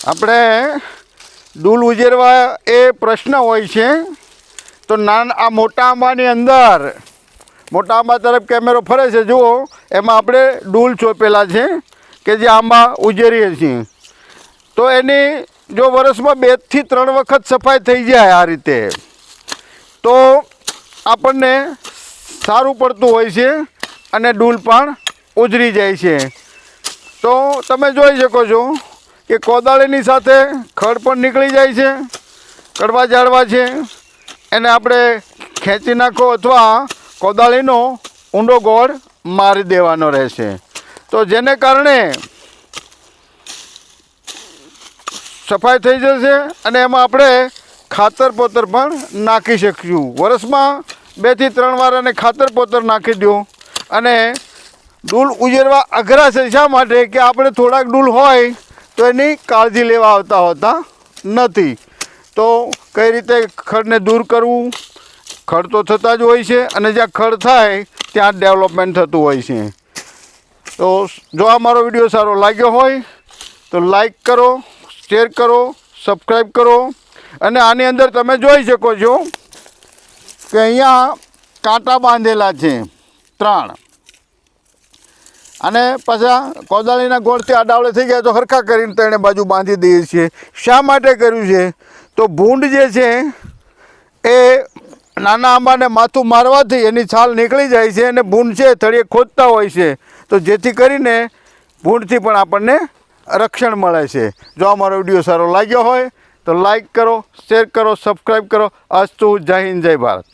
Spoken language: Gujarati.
આપણે ડૂલ ઉજેરવા એ પ્રશ્ન હોય છે તો આ મોટા આંબાની અંદર મોટા આંબા તરફ કેમેરો ફરે છે, જુઓ એમાં આપણે ડૂલ ચોપેલા છે કે જે આંબા ઉજેરીએ છીએ. તો એની જો વર્ષમાં 2 થી 3 વખત સફાઈ થઈ જાય આ રીતે તો આપણને સારું પડતું હોય છે અને ડૂલ પણ ઉજરી જાય છે. તો તમે જોઈ શકો છો કે કોદાળીની સાથે ખડ પણ નીકળી જાય છે. કડવા ઝાડવા છે એને આપણે ખેંચી નાખો અથવા કોદાળીનો ઊંડો ગોળ મારી દેવાનો રહેશે. તો જેને કારણે સફાઈ થઈ જશે અને એમાં આપણે ખાતર પોતર પણ નાખી શકીશું. વર્ષમાં 2 થી 3 વાર અને ખાતર પોતર નાખી દો. અને ડૂલ ઉજેરવા અઘરા છે શા માટે કે આપણે થોડાક ડૂલ હોય તો એની કાળજી લેવા આવતા હોતા નથી. તો કઈ રીતે ખડને દૂર કરવું? ખડ તો થતા જ હોય છે અને જ્યાં ખડ થાય ત્યાં ડેવલપમેન્ટ થતું હોય છે. તો જો આ મારો વિડીયો સારો લાગ્યો હોય તો લાઈક કરો, શેર કરો, સબસ્ક્રાઈબ કરો. અને આની અંદર તમે જોઈ શકો છો કે અહીંયા કાંટા બાંધેલા છે 3 અને પાછા કોદાળીના ગોળથી આડાવડે થઈ ગયા તો હરખા કરીને 3 બાજુ બાંધી દઈએ છીએ. શા માટે કર્યું છે? તો ભૂંડ જે છે એ નાના આંબાને માથું મારવાથી એની છાલ નીકળી જાય છે અને ભૂંડ છે થળીએ ખોદતા હોય છે. તો જેથી કરીને ભૂંડથી પણ આપણને રક્ષણ મળે છે. જો અમારો વિડીયો સારો લાગ્યો હોય તો લાઈક કરો, શેર કરો, સબસ્ક્રાઈબ કરો. અસ્તુ. જય હિન્દ, જય ભારત.